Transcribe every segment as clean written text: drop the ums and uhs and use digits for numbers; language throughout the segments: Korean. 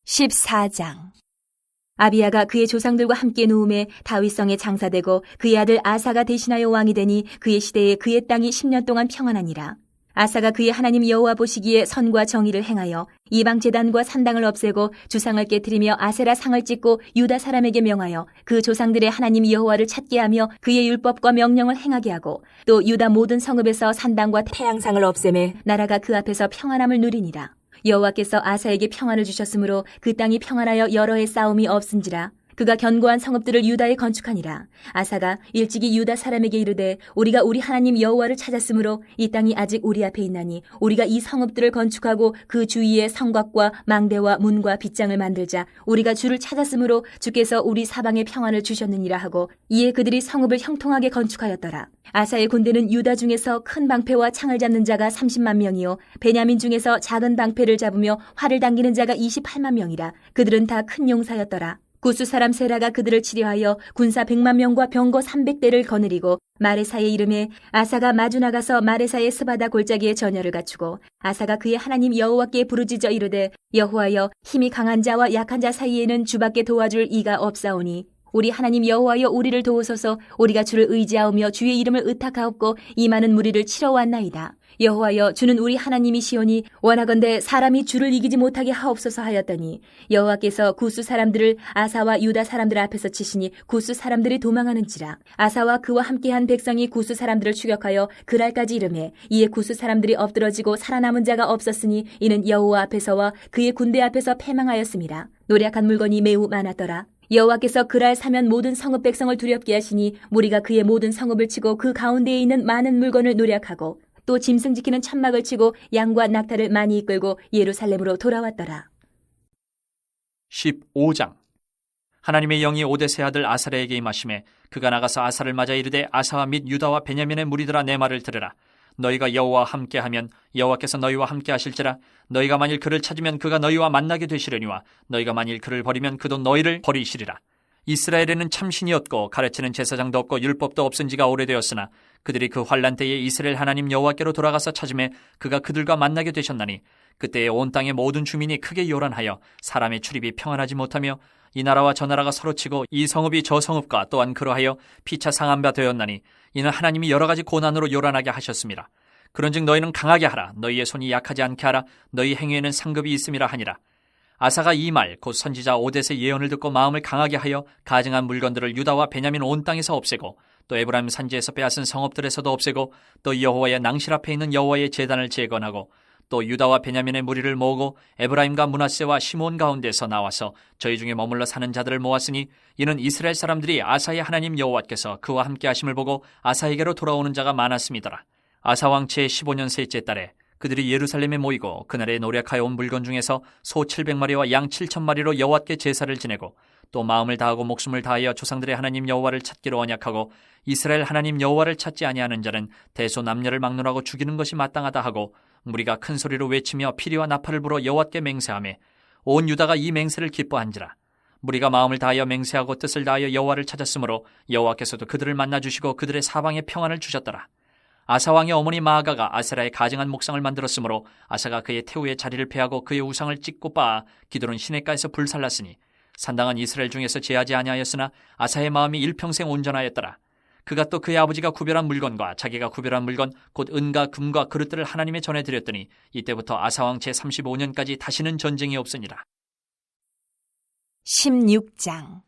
14장. 아비야가 그의 조상들과 함께 누움에 다윗성에 장사되고 그의 아들 아사가 대신하여 왕이 되니 그의 시대에 그의 땅이 10년 동안 평안하니라. 아사가 그의 하나님 여호와 보시기에 선과 정의를 행하여 이방 제단과 산당을 없애고 주상을 깨뜨리며 아세라 상을 찍고 유다 사람에게 명하여 그 조상들의 하나님 여호와를 찾게 하며 그의 율법과 명령을 행하게 하고 또 유다 모든 성읍에서 산당과 태양상을 없애매 나라가 그 앞에서 평안함을 누리니라. 여호와께서 아사에게 평안을 주셨으므로 그 땅이 평안하여 여러 해 싸움이 없은지라. 그가 견고한 성읍들을 유다에 건축하니라. 아사가 일찍이 유다 사람에게 이르되 우리가 우리 하나님 여호와를 찾았으므로 이 땅이 아직 우리 앞에 있나니 우리가 이 성읍들을 건축하고 그 주위에 성곽과 망대와 문과 빗장을 만들자. 우리가 주를 찾았으므로 주께서 우리 사방에 평안을 주셨느니라 하고 이에 그들이 성읍을 형통하게 건축하였더라. 아사의 군대는 유다 중에서 큰 방패와 창을 잡는 자가 30만 명이요 베냐민 중에서 작은 방패를 잡으며 활을 당기는 자가 28만 명이라. 그들은 다 큰 용사였더라. 구스 사람 세라가 그들을 치료하여 군사 100만 명과 병거 300대를 거느리고 마레사의 이름에 아사가 마주 나가서 마레사의 스바다 골짜기에 전열을 갖추고 아사가 그의 하나님 여호와께 부르짖어 이르되 여호와여 힘이 강한 자와 약한 자 사이에는 주밖에 도와줄 이가 없사오니 우리 하나님 여호와여 우리를 도우소서. 우리가 주를 의지하오며 주의 이름을 의탁하옵고 이 많은 무리를 치러 왔나이다. 여호와여 주는 우리 하나님이시오니 원하건대 사람이 주를 이기지 못하게 하옵소서 하였더니 여호와께서 구스 사람들을 아사와 유다 사람들 앞에서 치시니 구스 사람들이 도망하는지라. 아사와 그와 함께한 백성이 구스 사람들을 추격하여 그랄까지 이르매 이에 구스 사람들이 엎드러지고 살아남은 자가 없었으니 이는 여호와 앞에서와 그의 군대 앞에서 패망하였음이라. 노략한 물건이 매우 많았더라. 여호와께서 그랄 사면 모든 성읍 백성을 두렵게 하시니 무리가 그의 모든 성읍을 치고 그 가운데에 있는 많은 물건을 노략하고 또 짐승 지키는 천막을 치고 양과 낙타를 많이 이끌고 예루살렘으로 돌아왔더라. 15장. 하나님의 영이 오데세 아들 아사랴에게 임하심에 그가 나가서 아사를 맞아 이르되 아사와 및 유다와 베냐민의 무리들아 내 말을 들으라. 너희가 여호와와 함께하면 여호와께서 너희와 함께하실지라. 너희가 만일 그를 찾으면 그가 너희와 만나게 되시려니와 너희가 만일 그를 버리면 그도 너희를 버리시리라. 이스라엘에는 참신이 없고 가르치는 제사장도 없고 율법도 없은 지가 오래되었으나 그들이 그 환난 때에 이스라엘 하나님 여호와께로 돌아가서 찾음에 그가 그들과 만나게 되셨나니 그때에 온 땅의 모든 주민이 크게 요란하여 사람의 출입이 평안하지 못하며 이 나라와 저 나라가 서로 치고 이 성읍이 저 성읍과 또한 그러하여 피차 상한 바 되었나니 이는 하나님이 여러 가지 고난으로 요란하게 하셨습니다. 그런즉 너희는 강하게 하라. 너희의 손이 약하지 않게 하라. 너희 행위에는 상급이 있음이라 하니라. 아사가 이 말 곧 선지자 오뎃의 예언을 듣고 마음을 강하게 하여 가증한 물건들을 유다와 베냐민 온 땅에서 없애고 또 에브라임 산지에서 빼앗은 성읍들에서도 없애고 또 여호와의 낭실 앞에 있는 여호와의 제단을 재건하고 또 유다와 베냐민의 무리를 모으고 에브라임과 므낫세와 시몬 가운데서 나와서 저희 중에 머물러 사는 자들을 모았으니 이는 이스라엘 사람들이 아사의 하나님 여호와께서 그와 함께 하심을 보고 아사에게로 돌아오는 자가 많았음이더라. 아사 왕 제 15년 셋째 달에 그들이 예루살렘에 모이고 그날에 노력하여 온 물건 중에서 소 700마리와 양 7,000마리로 여호와께 제사를 지내고 또 마음을 다하고 목숨을 다하여 조상들의 하나님 여호와를 찾기로 언약하고 이스라엘 하나님 여호와를 찾지 아니하는 자는 대소 남녀를 막론하고 죽이는 것이 마땅하다 하고 무리가 큰 소리로 외치며 피리와 나팔을 불어 여호와께 맹세하며 온 유다가 이 맹세를 기뻐한지라. 무리가 마음을 다하여 맹세하고 뜻을 다하여 여호와를 찾았으므로 여호와께서도 그들을 만나주시고 그들의 사방에 평안을 주셨더라. 아사 왕의 어머니 마아가가 아세라의 가증한 목상을 만들었으므로 아사가 그의 태우의 자리를 패하고 그의 우상을 찢고 빻아 기드론 시냇가에서 불살랐으니 산당은 이스라엘 중에서 제하지 아니하였으나 아사의 마음이 일평생 온전하였더라. 그가 또 그의 아버지가 구별한 물건과 자기가 구별한 물건 곧 은과 금과 그릇들을 하나님의 전에 드렸더니 이때부터 아사 왕 제 35년까지 다시는 전쟁이 없으니라. 16장.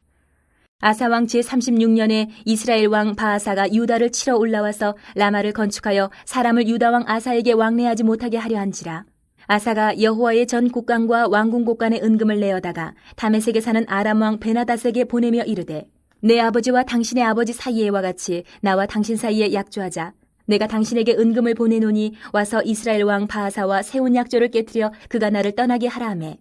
아사 왕 제 36년에 이스라엘 왕 바아사가 유다를 치러 올라와서 라마를 건축하여 사람을 유다 왕 아사에게 왕래하지 못하게 하려 한지라. 아사가 여호와의 전 곡간과 왕궁 곡간의 은금을 내어다가 다메섹에 사는 아람 왕 베나닷에게 보내며 이르되 내 아버지와 당신의 아버지 사이에와 같이 나와 당신 사이에 약조하자. 내가 당신에게 은금을 보내노니 와서 이스라엘 왕 바아사와 세운 약조를 깨뜨려 그가 나를 떠나게 하라 하매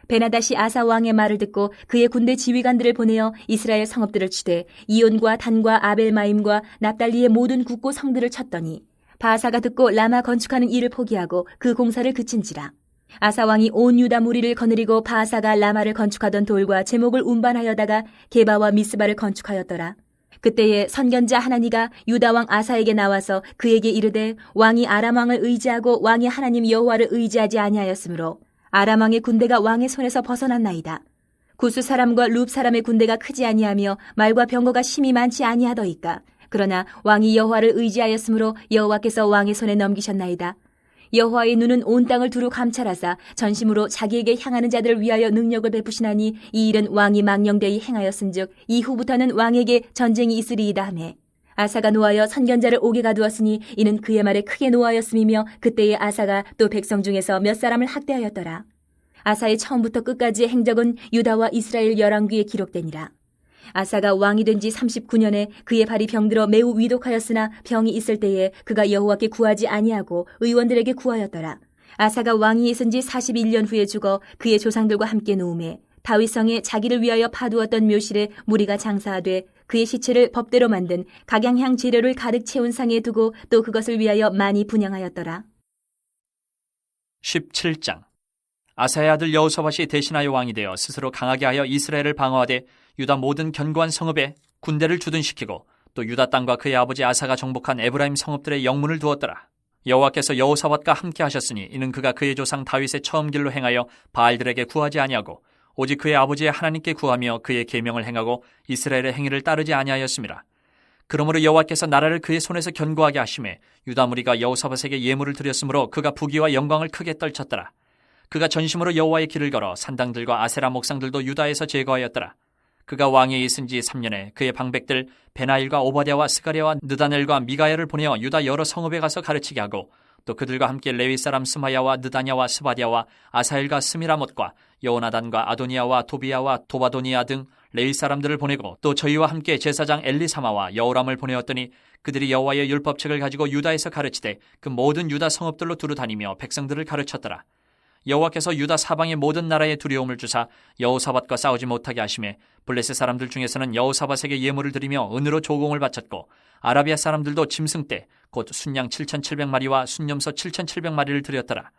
베나닷이 아사 왕의 말을 듣고 그의 군대 지휘관들을 보내어 이스라엘 성읍들을 치되 이온과 단과 아벨마임과 납달리의 모든 국고 성들을 쳤더니 바아사가 듣고 라마 건축하는 일을 포기하고 그 공사를 그친지라. 아사 왕이 온 유다 무리를 거느리고 바아사가 라마를 건축하던 돌과 제목을 운반하여다가 게바와 미스바를 건축하였더라. 그때에 선견자 하나니가 유다 왕 아사에게 나와서 그에게 이르되 왕이 아람 왕을 의지하고 왕이 하나님 여호와를 의지하지 아니하였으므로 아람 왕의 군대가 왕의 손에서 벗어났나이다. 구스 사람과 룹 사람의 군대가 크지 아니하며 말과 병거가 심히 많지 아니하더이까. 그러나 왕이 여호와를 의지하였으므로 여호와께서 왕의 손에 넘기셨나이다. 여호와의 눈은 온 땅을 두루 감찰하사 전심으로 자기에게 향하는 자들을 위하여 능력을 베푸시나니 이 일은 왕이 망령되이 행하였은즉 이후부터는 왕에게 전쟁이 있으리이다 하매 아사가 노하여 선견자를 옥에 가두었으니 이는 그의 말에 크게 노하였음이며 그때의 아사가 또 백성 중에서 몇 사람을 학대하였더라. 아사의 처음부터 끝까지의 행적은 유다와 이스라엘 열왕기에 기록되니라. 아사가 왕이 된 지 39년에 그의 발이 병들어 매우 위독하였으나 병이 있을 때에 그가 여호와께 구하지 아니하고 의원들에게 구하였더라. 아사가 왕이 있은 지 41년 후에 죽어 그의 조상들과 함께 누움에 다윗성에 자기를 위하여 파두었던 묘실에 무리가 장사하되 그의 시체를 법대로 만든 각양향 재료를 가득 채운 상에 두고 또 그것을 위하여 많이 분향하였더라. 17장. 아사의 아들 여호사밧이 대신하여 왕이 되어 스스로 강하게 하여 이스라엘을 방어하되 유다 모든 견고한 성읍에 군대를 주둔시키고 또 유다 땅과 그의 아버지 아사가 정복한 에브라임 성읍들의 영문을 두었더라. 여호와께서 여호사밧과 함께 하셨으니 이는 그가 그의 조상 다윗의 처음 길로 행하여 바알들에게 구하지 아니하고 오직 그의 아버지의 하나님께 구하며 그의 계명을 행하고 이스라엘의 행위를 따르지 아니하였습니다. 그러므로 여호와께서 나라를 그의 손에서 견고하게 하심에 유다 무리가 여호사밧에게 예물을 드렸으므로 그가 부귀와 영광을 크게 떨쳤더라. 그가 전심으로 여호와의 길을 걸어 산당들과 아세라 목상들도 유다에서 제거하였더라. 그가 왕위에 있은 지 3년에 그의 방백들 베나일과 오바댜와 스가랴와 느다넬과 미가야를 보내어 유다 여러 성읍에 가서 가르치게 하고 또 그들과 함께 레위 사람 스마야와 느다냐와 스바랴와 아사엘과 스미라못과 여호나단과 아도니아와 도비야와 도바도니아 등 레위 사람들을 보내고 또 저희와 함께 제사장 엘리사마와 여호람을 보내었더니 그들이 여호와의 율법책을 가지고 유다에서 가르치되 그 모든 유다 성읍들로 두루 다니며 백성들을 가르쳤더라. 여호와께서 유다 사방의 모든 나라에 두려움을 주사 여호사밧과 싸우지 못하게 하심에 블레셋 사람들 중에서는 여호사밧에게 예물을 드리며 은으로 조공을 바쳤고 아라비아 사람들도 짐승떼 곧 순양 7,700마리와 순염소 7,700마리를 드렸더라.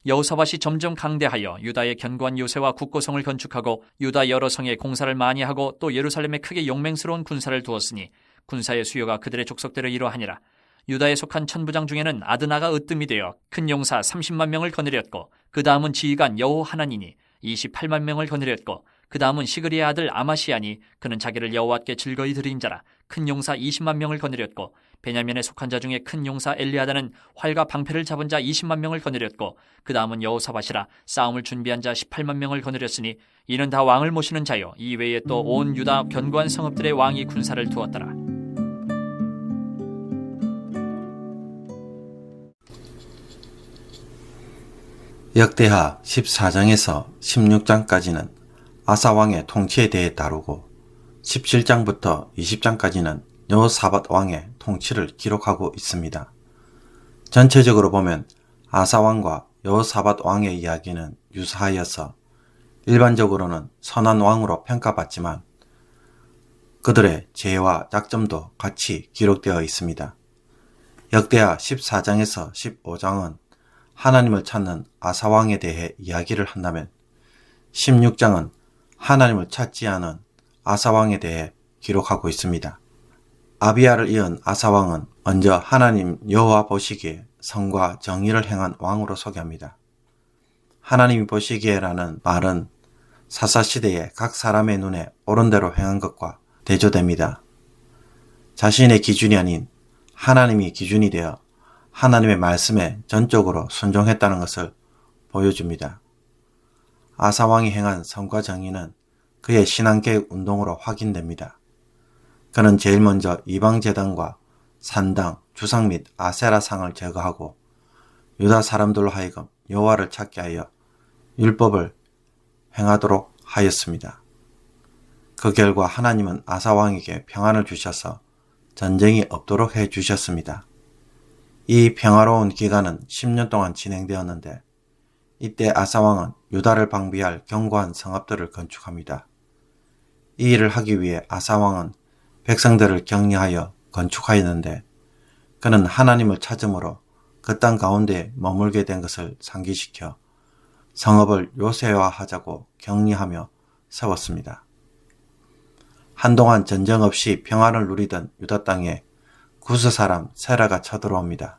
여호사밧이 점점 강대하여 유다의 견고한 요새와 국고성을 건축하고 유다 여러 성에 공사를 많이 하고 또 예루살렘에 크게 용맹스러운 군사를 두었으니 군사의 수요가 그들의 족속대로 이러하니라. 유다에 속한 천부장 중에는 아드나가 으뜸이 되어 큰 용사 30만 명을 거느렸고 그 다음은 지휘관 여호하나니니 28만 명을 거느렸고 그 다음은 시그리의 아들 아마시아니 그는 자기를 여호와께 즐거이 드린 자라 큰 용사 20만 명을 거느렸고 베냐민에 속한 자 중에 큰 용사 엘리아다는 활과 방패를 잡은 자 20만 명을 거느렸고 그 다음은 여호사밧이라 싸움을 준비한 자 18만 명을 거느렸으니 이는 다 왕을 모시는 자요 이 외에 또 온 유다 견고한 성읍들의 왕이 군사를 두었더라. 역대하 14장에서 16장까지는 아사 왕의 통치에 대해 다루고 17장부터 20장까지는 여호사밧 왕의 통치를 기록하고 있습니다. 전체적으로 보면 아사 왕과 여호사밧 왕의 이야기는 유사하여서 일반적으로는 선한 왕으로 평가받지만 그들의 죄와 약점도 같이 기록되어 있습니다. 역대하 14장에서 15장은 하나님을 찾는 아사 왕에 대해 이야기를 한다면 16장은 하나님을 찾지 않은 아사 왕에 대해 기록하고 있습니다. 아비야를 이은 아사 왕은 먼저 하나님 여호와 보시기에 선과 정의를 행한 왕으로 소개합니다. 하나님이 보시기에라는 말은 사사시대에 각 사람의 눈에 옳은 대로 행한 것과 대조됩니다. 자신의 기준이 아닌 하나님이 기준이 되어 하나님의 말씀에 전적으로 순종했다는 것을 보여줍니다. 아사 왕이 행한 선과 정의는 그의 신앙개혁 운동으로 확인됩니다. 그는 제일 먼저 이방제단과 산당, 주상 및 아세라상을 제거하고 유다 사람들로 하여금 여호와를 찾게 하여 율법을 행하도록 하였습니다. 그 결과 하나님은 아사 왕에게 평안을 주셔서 전쟁이 없도록 해 주셨습니다. 이 평화로운 기간은 10년 동안 진행되었는데 이때 아사 왕은 유다를 방비할 견고한 성읍들을 건축합니다. 이 일을 하기 위해 아사 왕은 백성들을 격려하여 건축하였는데 그는 하나님을 찾음으로 그 땅 가운데 머물게 된 것을 상기시켜 성읍을 요새화하자고 격려하며 세웠습니다. 한동안 전쟁 없이 평안을 누리던 유다 땅에 구스 사람 세라가 쳐들어옵니다.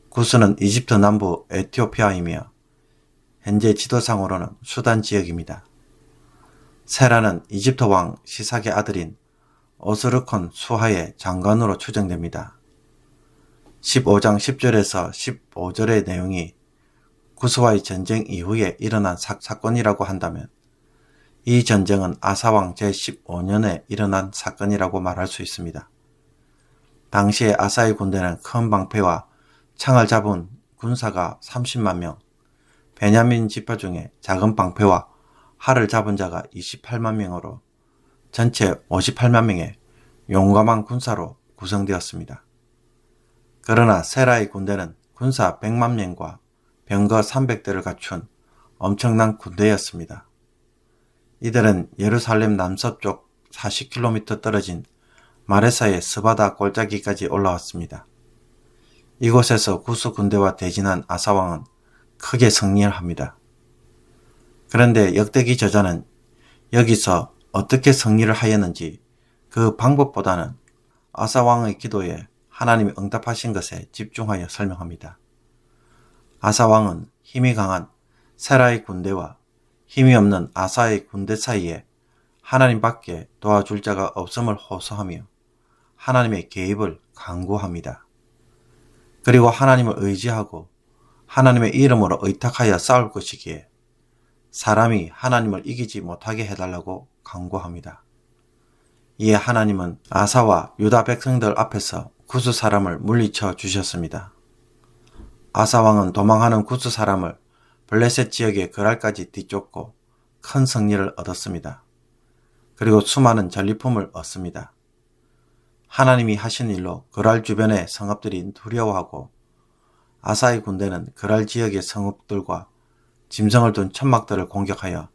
구스는 이집트 남부 에티오피아이며 현재 지도상으로는 수단 지역입니다. 세라는 이집트 왕 시삭의 아들인 오스르콘 수하의 장관으로 추정됩니다. 15장 10절에서 15절의 내용이 구스와의 전쟁 이후에 일어난 사건이라고 한다면 이 전쟁은 아사왕 제15년에 일어난 사건이라고 말할 수 있습니다. 당시에 아사의 군대는 큰 방패와 창을 잡은 군사가 30만 명, 베냐민 지파 중에 작은 방패와 활을 잡은 자가 28만 명으로 전체 58만 명의 용감한 군사로 구성되었습니다. 그러나 세라의 군대는 군사 100만 명과 병거 300대를 갖춘 엄청난 군대였습니다. 이들은 예루살렘 남서쪽 40km 떨어진 마레사의 스바다 골짜기까지 올라왔습니다. 이곳에서 구스 군대와 대진한 아사왕은 크게 승리를 합니다. 그런데 역대기 저자는 여기서 어떻게 승리를 하였는지 그 방법보다는 아사왕의 기도에 하나님이 응답하신 것에 집중하여 설명합니다. 아사왕은 힘이 강한 세라의 군대와 힘이 없는 아사의 군대 사이에 하나님밖에 도와줄 자가 없음을 호소하며 하나님의 개입을 간구합니다. 그리고 하나님을 의지하고 하나님의 이름으로 의탁하여 싸울 것이기에 사람이 하나님을 이기지 못하게 해달라고 간구합니다. 이에 하나님은 아사와 유다 백성들 앞에서 구스 사람을 물리쳐 주셨습니다. 아사왕은 도망하는 구스 사람을 블레셋 지역의 그랄까지 뒤쫓고 큰 승리를 얻었습니다. 그리고 수많은 전리품을 얻습니다. 하나님이 하신 일로 그랄 주변의 성읍들이 두려워하고 아사의 군대는 그랄 지역의 성읍들과 짐승을 둔 천막들을 공격하여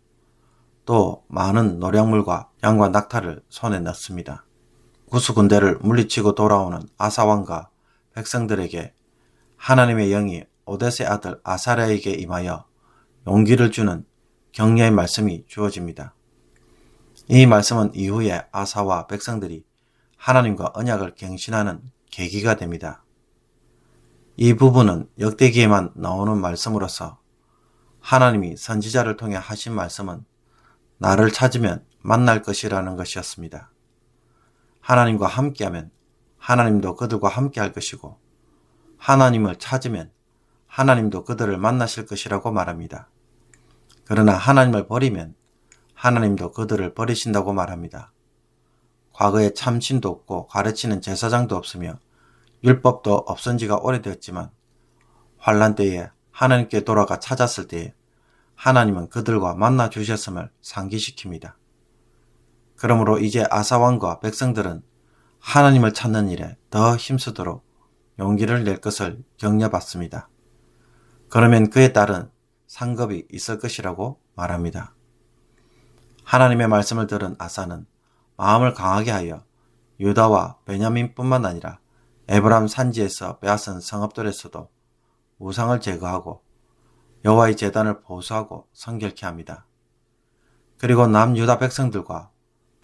또 많은 노량물과 양과 낙타를 손에 넣습니다. 구스 군대를 물리치고 돌아오는 아사왕과 백성들에게 하나님의 영이 오뎃의 아들 아사랴에게 임하여 용기를 주는 격려의 말씀이 주어집니다. 이 말씀은 이후에 아사와 백성들이 하나님과 언약을 갱신하는 계기가 됩니다. 이 부분은 역대기에만 나오는 말씀으로서 하나님이 선지자를 통해 하신 말씀은 나를 찾으면 만날 것이라는 것이었습니다. 하나님과 함께하면 하나님도 그들과 함께할 것이고 하나님을 찾으면 하나님도 그들을 만나실 것이라고 말합니다. 그러나 하나님을 버리면 하나님도 그들을 버리신다고 말합니다. 과거에 참신도 없고 가르치는 제사장도 없으며 율법도 없은 지가 오래되었지만 환난 때에 하나님께 돌아가 찾았을 때에 하나님은 그들과 만나 주셨음을 상기시킵니다. 그러므로 이제 아사왕과 백성들은 하나님을 찾는 일에 더 힘쓰도록 용기를 낼 것을 격려받습니다. 그러면 그에 따른 상급이 있을 것이라고 말합니다. 하나님의 말씀을 들은 아사는 마음을 강하게 하여 유다와 베냐민뿐만 아니라 에브람 산지에서 빼앗은 성읍들에서도 우상을 제거하고 여호와의 제단을 보수하고 성결케 합니다. 그리고 남유다 백성들과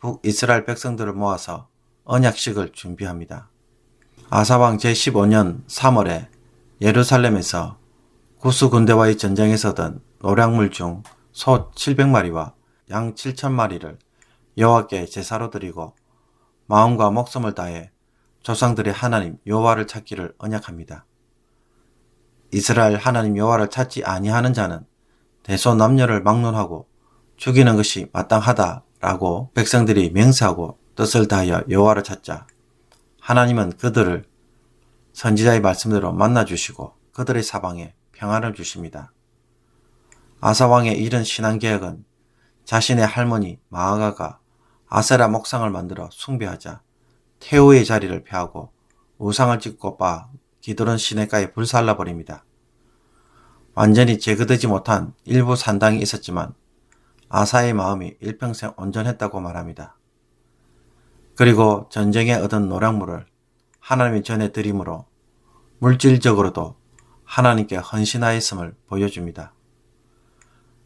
북이스라엘 백성들을 모아서 언약식을 준비합니다. 아사왕 제15년 3월에 예루살렘에서 구스 군대와의 전쟁에서던 노량물 중 소 700마리와 양 7,000마리를 여호와께 제사로 드리고 마음과 목숨을 다해 조상들의 하나님 여호와를 찾기를 언약합니다. 이스라엘 하나님 여호와를 찾지 아니하는 자는 대소남녀를 막론하고 죽이는 것이 마땅하다라고 백성들이 맹세하고 뜻을 다하여 여호와를 찾자 하나님은 그들을 선지자의 말씀대로 만나주시고 그들의 사방에 평안을 주십니다. 아사왕의 이런 신앙개혁은 자신의 할머니 마아가가 아세라 목상을 만들어 숭배하자 태우의 자리를 펴고 우상을 짓고 빠 기드론 시내가에 불살라버립니다. 완전히 제거되지 못한 일부 산당이 있었지만 아사의 마음이 일평생 온전했다고 말합니다. 그리고 전쟁에 얻은 노량물을 하나님의 전에 드림으로 물질적으로도 하나님께 헌신하였음을 보여줍니다.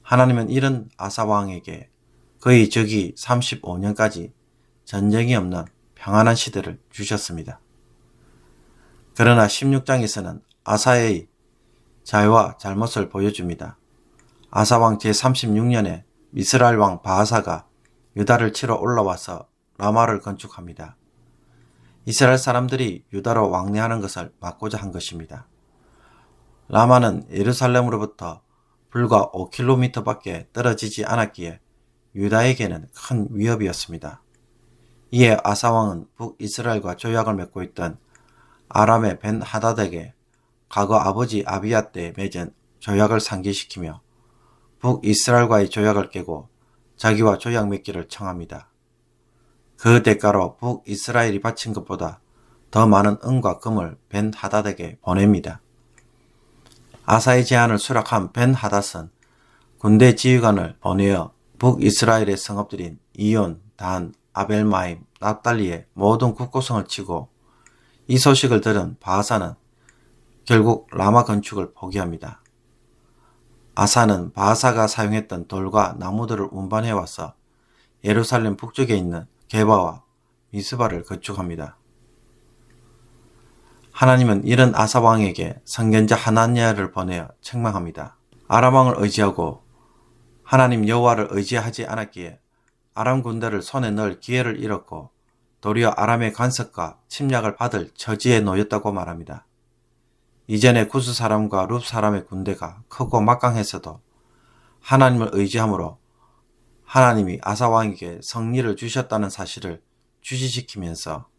하나님은 이런 아사왕에게 그의 적이 35년까지 전쟁이 없는 평안한 시대를 주셨습니다. 그러나 16장에서는 아사의 자유와 잘못을 보여줍니다. 아사왕 제36년에 이스라엘 왕 바하사가 유다를 치러 올라와서 라마를 건축합니다. 이스라엘 사람들이 유다로 왕래하는 것을 막고자 한 것입니다. 라마는 예루살렘으로부터 불과 5km밖에 떨어지지 않았기에 유다에게는 큰 위협이었습니다. 이에 아사왕은 북이스라엘과 조약을 맺고 있던 아람의 벤 하닷에게 과거 아버지 아비야 때 맺은 조약을 상기시키며 북이스라엘과의 조약을 깨고 자기와 조약 맺기를 청합니다. 그 대가로 북이스라엘이 바친 것보다 더 많은 은과 금을 벤 하닷에게 보냅니다. 아사의 제안을 수락한 벤 하닷은 군대 지휘관을 보내어 북이스라엘의 성읍들인 이온, 단, 아벨마임, 납달리의 모든 국고성을 치고 이 소식을 들은 바하사는 결국 라마 건축을 포기합니다. 아사는 바하사가 사용했던 돌과 나무들을 운반해와서 예루살렘 북쪽에 있는 게바와 미스바를 건축합니다. 하나님은 이런 아사 왕에게 선견자 하나냐를 보내어 책망합니다. 아람 왕을 의지하고 하나님 여호와를 의지하지 않았기에 아람 군대를 손에 넣을 기회를 잃었고 도리어 아람의 간섭과 침략을 받을 처지에 놓였다고 말합니다. 이전에 구스 사람과 룹 사람의 군대가 크고 막강했어도 하나님을 의지함으로 하나님이 아사 왕에게 승리를 주셨다는 사실을 주시시키면서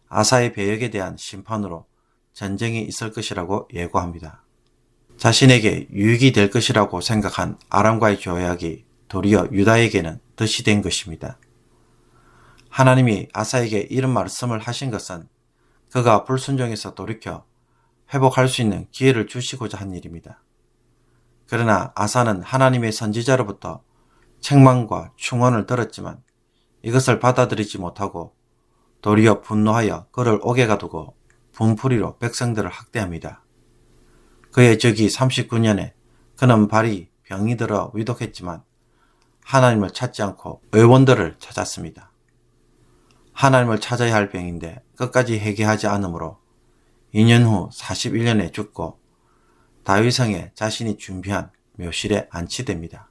아사의 배역에 대한 심판으로 전쟁이 있을 것이라고 예고합니다. 자신에게 유익이 될 것이라고 생각한 아람과의 조약이 도리어 유다에게는 덫이 된 것입니다. 하나님이 아사에게 이런 말씀을 하신 것은 그가 불순종에서 돌이켜 회복할 수 있는 기회를 주시고자 한 일입니다. 그러나 아사는 하나님의 선지자로부터 책망과 충언을 들었지만 이것을 받아들이지 못하고 도리어 분노하여 그를 옥에 가두고 분풀이로 백성들을 학대합니다. 그의 적이 39년에 그는 발이 병이 들어 위독했지만 하나님을 찾지 않고 의원들을 찾았습니다. 하나님을 찾아야 할 병인데 끝까지 회개하지 않으므로 2년 후 41년에 죽고 다윗성에 자신이 준비한 묘실에 안치됩니다.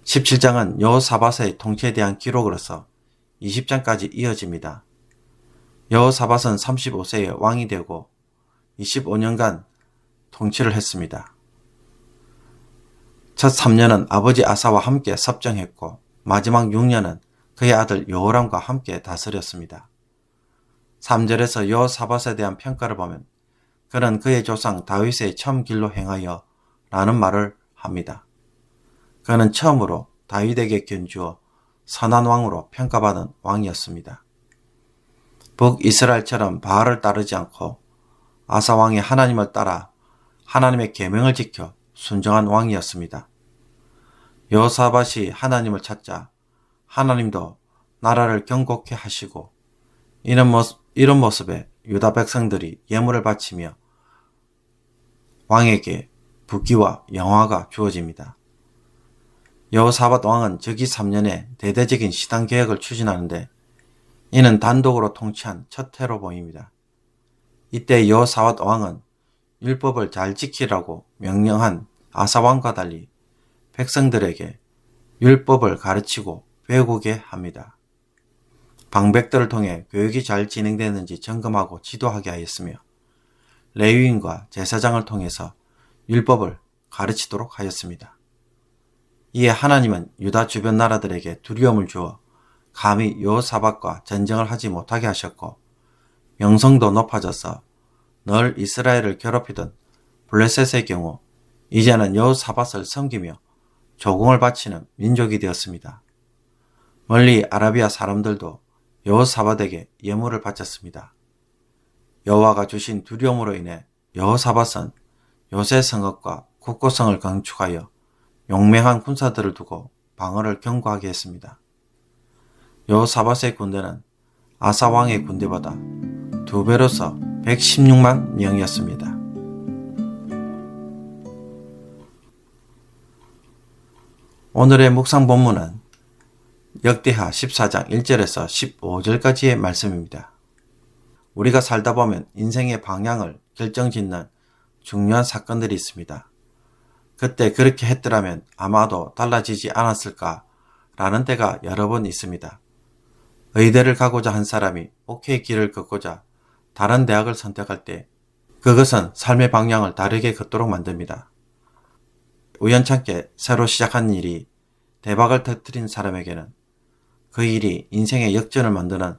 17장은 여호사밧의 통치에 대한 기록으로서 20장까지 이어집니다. 여호사밧은 35세에 왕이 되고 25년간 통치를 했습니다. 첫 3년은 아버지 아사와 함께 섭정했고 마지막 6년은 그의 아들 여호람과 함께 다스렸습니다. 3절에서 여호사밧에 대한 평가를 보면 그는 그의 조상 다윗의 참 길로 행하여 라는 말을 합니다. 그는 처음으로 다윗에게 견주어 선한 왕으로 평가받은 왕이었습니다. 북이스라엘처럼 바알을 따르지 않고 아사 왕이 하나님을 따라 하나님의 계명을 지켜 순종한 왕이었습니다. 여호사밧이 하나님을 찾자 하나님도 나라를 경고케 하시고 이런 모습에 유다 백성들이 예물을 바치며 왕에게 부귀와 영화가 주어집니다. 여호사밧 왕은 즉위 3년에 대대적인 시당 개혁을 추진하는데 이는 단독으로 통치한 첫 해로 보입니다. 이때 여호사밧 왕은 율법을 잘 지키라고 명령한 아사 왕과 달리 백성들에게 율법을 가르치고 배우게 합니다. 방백들을 통해 교육이 잘 진행되는지 점검하고 지도하게 하였으며 레위인과 제사장을 통해서 율법을 가르치도록 하였습니다. 이에 하나님은 유다 주변 나라들에게 두려움을 주어 감히 여호사밧과 전쟁을 하지 못하게 하셨고 명성도 높아져서 늘 이스라엘을 괴롭히던 블레셋의 경우 이제는 여호사밧을 섬기며 조공을 바치는 민족이 되었습니다. 멀리 아라비아 사람들도 여호사밧에게 예물을 바쳤습니다. 여호와가 주신 두려움으로 인해 여호사밧은 요새 성읍과 국고성을 건축하여 용맹한 군사들을 두고 방어를 견고하게 했습니다. 여호사밧의 군대는 아사 왕의 군대보다 2배로서 116만 명이었습니다. 오늘의 묵상 본문은 역대하 14장 1절에서 15절까지의 말씀입니다. 우리가 살다 보면 인생의 방향을 결정짓는 중요한 사건들이 있습니다. 그때 그렇게 했더라면 아마도 달라지지 않았을까라는 때가 여러 번 있습니다. 의대를 가고자 한 사람이 오케이 길을 걷고자 다른 대학을 선택할 때 그것은 삶의 방향을 다르게 걷도록 만듭니다. 우연찮게 새로 시작한 일이 대박을 터뜨린 사람에게는 그 일이 인생의 역전을 만드는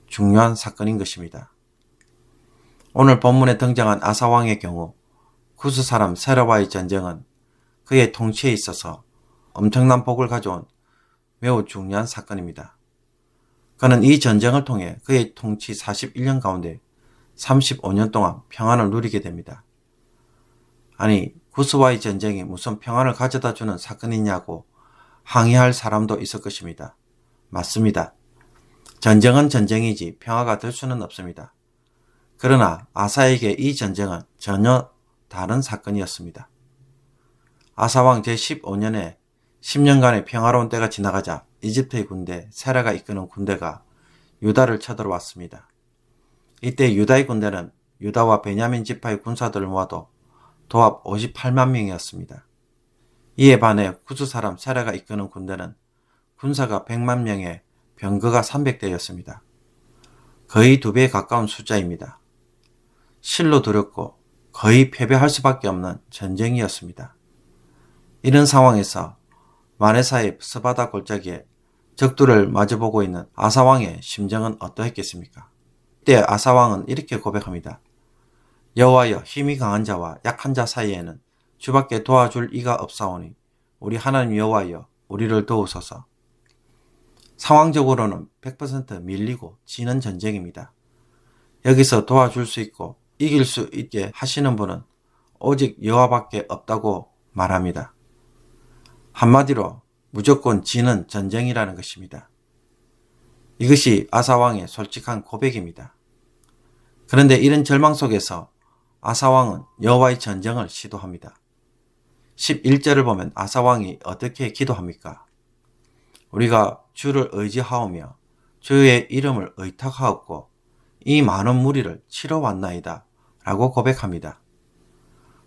중요한 사건인 것입니다. 오늘 본문에 등장한 아사왕의 경우 구스 사람 세라와의 전쟁은 그의 통치에 있어서 엄청난 복을 가져온 매우 중요한 사건입니다. 그는 이 전쟁을 통해 그의 통치 41년 가운데 35년 동안 평안을 누리게 됩니다. 아니, 구스와의 전쟁이 무슨 평안을 가져다 주는 사건이냐고 항의할 사람도 있을 것입니다. 맞습니다. 전쟁은 전쟁이지 평화가 될 수는 없습니다. 그러나 아사에게 이 전쟁은 전혀 다른 사건이었습니다. 아사왕 제15년에 10년간의 평화로운 때가 지나가자 이집트의 군대 세라가 이끄는 군대가 유다를 쳐들어왔습니다. 이때 유다의 군대는 유다와 베냐민 지파의 군사들을 모아도 도합 58만 명이었습니다. 이에 반해 구스 사람 세라가 이끄는 군대는 군사가 100만 명에 병거가 300대였습니다. 거의 2배에 가까운 숫자입니다. 실로 두렵고 거의 패배할 수밖에 없는 전쟁이었습니다. 이런 상황에서 마네사의 스바다 골짜기에 적들을 마주보고 있는 아사왕의 심정은 어떠했겠습니까? 이때 아사왕은 이렇게 고백합니다. 여호와여, 힘이 강한 자와 약한 자 사이에는 주밖에 도와줄 이가 없사오니 우리 하나님 여호와여, 우리를 도우소서. 상황적으로는 100% 밀리고 지는 전쟁입니다. 여기서 도와줄 수 있고 이길 수 있게 하시는 분은 오직 여호와밖에 없다고 말합니다. 한마디로 무조건 지는 전쟁이라는 것입니다. 이것이 아사왕의 솔직한 고백입니다. 그런데 이런 절망 속에서 아사왕은 여호와의 전쟁을 시도합니다. 11절을 보면 아사왕이 어떻게 기도합니까? 우리가 주를 의지하오며 주의 이름을 의탁하옵고 이 많은 무리를 치러 왔나이다 라고 고백합니다.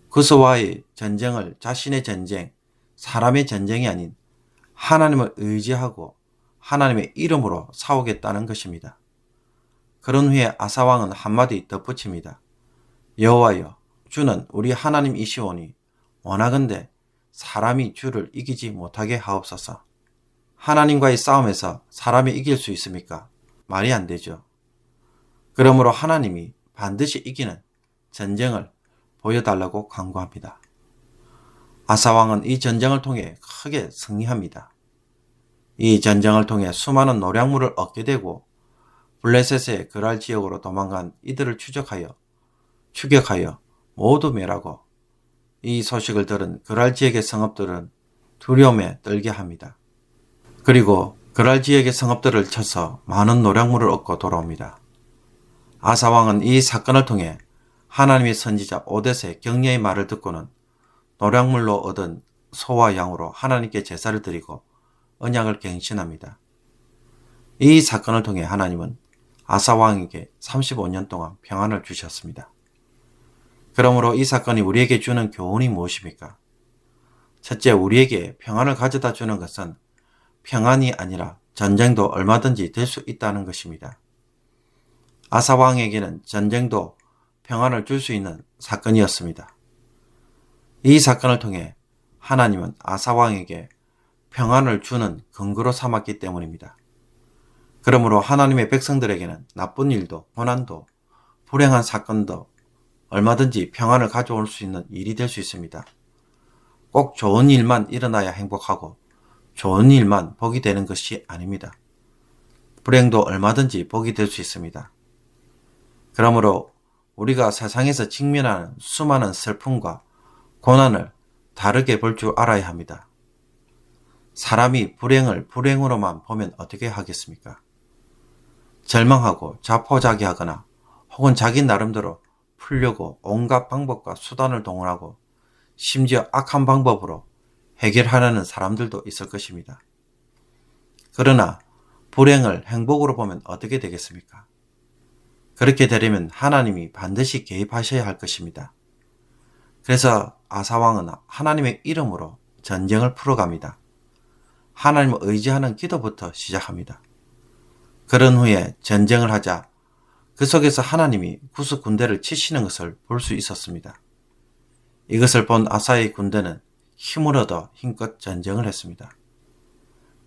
구스와의 전쟁을 자신의 전쟁, 사람의 전쟁이 아닌 하나님을 의지하고 하나님의 이름으로 싸우겠다는 것입니다. 그런 후에 아사왕은 한마디 덧붙입니다. 여호와여, 주는 우리 하나님이시오니 원하건대 사람이 주를 이기지 못하게 하옵소서. 하나님과의 싸움에서 사람이 이길 수 있습니까? 말이 안 되죠. 그러므로 하나님이 반드시 이기는 전쟁을 보여달라고 간구합니다. 아사왕은 이 전쟁을 통해 크게 승리합니다. 이 전쟁을 통해 수많은 노략물을 얻게 되고 블레셋의 그랄 지역으로 도망간 이들을 추격하여 모두 멸하고 이 소식을 들은 그랄 지역의 성읍들은 두려움에 떨게 합니다. 그리고 그랄 지역의 성읍들을 쳐서 많은 노략물을 얻고 돌아옵니다. 아사왕은 이 사건을 통해 하나님의 선지자 오뎃의 격려의 말을 듣고는 노략물로 얻은 소와 양으로 하나님께 제사를 드리고 언약을 갱신합니다. 이 사건을 통해 하나님은 아사왕에게 35년 동안 평안을 주셨습니다. 그러므로 이 사건이 우리에게 주는 교훈이 무엇입니까? 첫째, 우리에게 평안을 가져다 주는 것은 평안이 아니라 전쟁도 얼마든지 될 수 있다는 것입니다. 아사왕에게는 전쟁도 평안을 줄 수 있는 사건이었습니다. 이 사건을 통해 하나님은 아사왕에게 평안을 주는 근거로 삼았기 때문입니다. 그러므로 하나님의 백성들에게는 나쁜 일도, 고난도, 불행한 사건도 얼마든지 평안을 가져올 수 있는 일이 될 수 있습니다. 꼭 좋은 일만 일어나야 행복하고 좋은 일만 복이 되는 것이 아닙니다. 불행도 얼마든지 복이 될 수 있습니다. 그러므로 우리가 세상에서 직면하는 수많은 슬픔과 고난을 다르게 볼 줄 알아야 합니다. 사람이 불행을 불행으로만 보면 어떻게 하겠습니까? 절망하고 자포자기하거나 혹은 자기 나름대로 풀려고 온갖 방법과 수단을 동원하고 심지어 악한 방법으로 해결하려는 사람들도 있을 것입니다. 그러나 불행을 행복으로 보면 어떻게 되겠습니까? 그렇게 되려면 하나님이 반드시 개입하셔야 할 것입니다. 그래서 아사왕은 하나님의 이름으로 전쟁을 풀어갑니다. 하나님을 의지하는 기도부터 시작합니다. 그런 후에 전쟁을 하자 그 속에서 하나님이 구스 군대를 치시는 것을 볼 수 있었습니다. 이것을 본 아사의 군대는 힘을 얻어 힘껏 전쟁을 했습니다.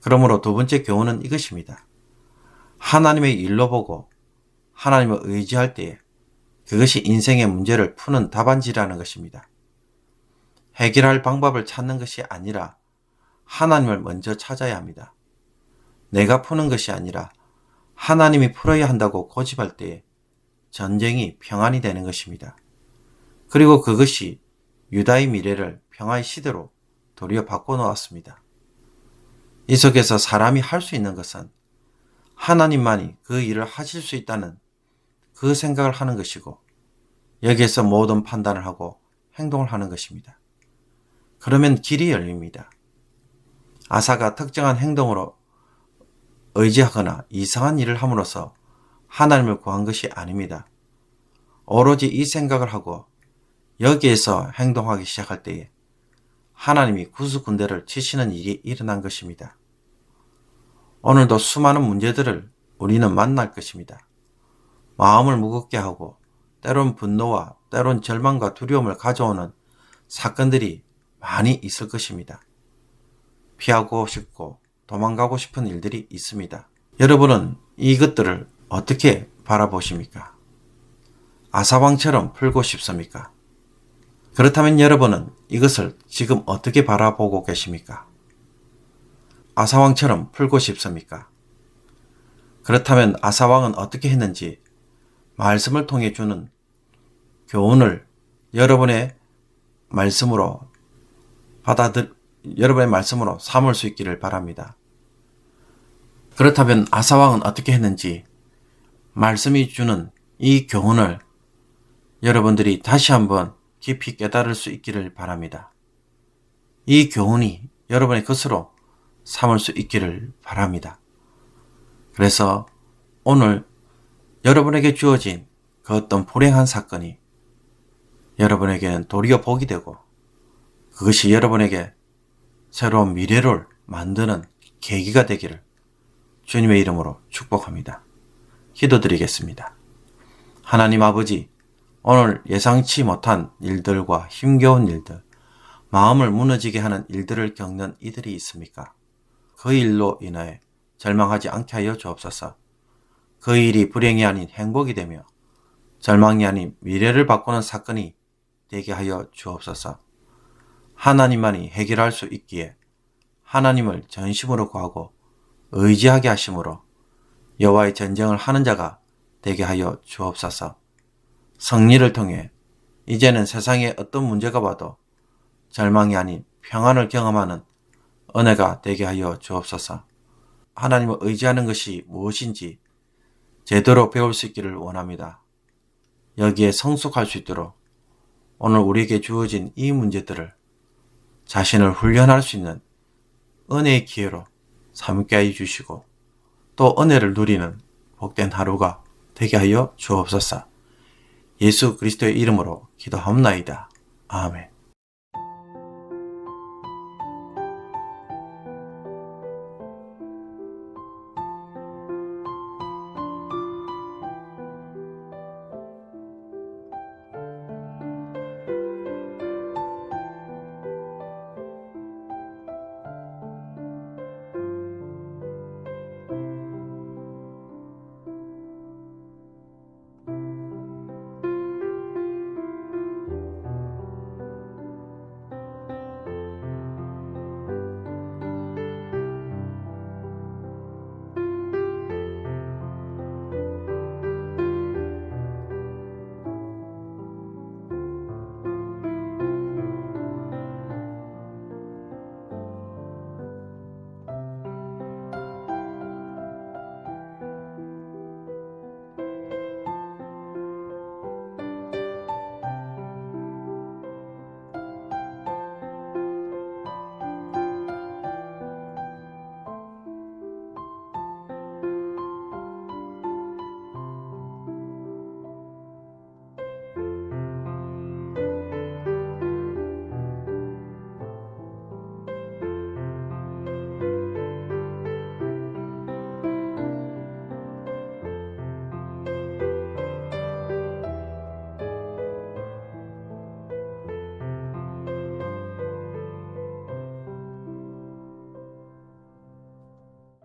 그러므로 두 번째 교훈은 이것입니다. 하나님의 일로 보고 하나님을 의지할 때에 그것이 인생의 문제를 푸는 답안지라는 것입니다. 해결할 방법을 찾는 것이 아니라 하나님을 먼저 찾아야 합니다. 내가 푸는 것이 아니라 하나님이 풀어야 한다고 고집할 때에 전쟁이 평안이 되는 것입니다. 그리고 그것이 유다의 미래를 평화의 시대로 도리어 바꿔놓았습니다. 이 속에서 사람이 할 수 있는 것은 하나님만이 그 일을 하실 수 있다는 그 생각을 하는 것이고 여기에서 모든 판단을 하고 행동을 하는 것입니다. 그러면 길이 열립니다. 아사가 특정한 행동으로 의지하거나 이상한 일을 함으로써 하나님을 구한 것이 아닙니다. 오로지 이 생각을 하고 여기에서 행동하기 시작할 때에 하나님이 구스 군대를 치시는 일이 일어난 것입니다. 오늘도 수많은 문제들을 우리는 만날 것입니다. 마음을 무겁게 하고 때론 분노와 때론 절망과 두려움을 가져오는 사건들이 많이 있을 것입니다. 피하고 싶고 도망가고 싶은 일들이 있습니다. 여러분은 이것들을 어떻게 바라보십니까? 아사왕처럼 풀고 싶습니까? 그렇다면 여러분은 이것을 지금 어떻게 바라보고 계십니까? 아사왕처럼 풀고 싶습니까? 그렇다면 아사왕은 어떻게 했는지 말씀을 통해 주는 교훈을 여러분의 말씀으로 여러분의 말씀으로 삼을 수 있기를 바랍니다. 그렇다면 아사왕은 어떻게 했는지 말씀이 주는 이 교훈을 여러분들이 다시 한번 깊이 깨달을 수 있기를 바랍니다. 이 교훈이 여러분의 것으로 삼을 수 있기를 바랍니다. 그래서 오늘 여러분에게 주어진 그 어떤 불행한 사건이 여러분에게는 도리어 복이 되고 그것이 여러분에게 새로운 미래를 만드는 계기가 되기를 주님의 이름으로 축복합니다. 기도드리겠습니다. 하나님 아버지, 오늘 예상치 못한 일들과 힘겨운 일들, 마음을 무너지게 하는 일들을 겪는 이들이 있습니까? 그 일로 인해 절망하지 않게 하여 주옵소서. 그 일이 불행이 아닌 행복이 되며 절망이 아닌 미래를 바꾸는 사건이 되게 하여 주옵소서. 하나님만이 해결할 수 있기에 하나님을 전심으로 구하고 의지하게 하심으로 여호와의 전쟁을 하는 자가 되게 하여 주옵소서. 승리를 통해 이제는 세상에 어떤 문제가 와도 절망이 아닌 평안을 경험하는 은혜가 되게 하여 주옵소서. 하나님을 의지하는 것이 무엇인지 제대로 배울 수 있기를 원합니다. 여기에 성숙할 수 있도록 오늘 우리에게 주어진 이 문제들을 자신을 훈련할 수 있는 은혜의 기회로 삼게 해 주시고 또 은혜를 누리는 복된 하루가 되게 하여 주옵소서. 예수 그리스도의 이름으로 기도하옵나이다. 아멘.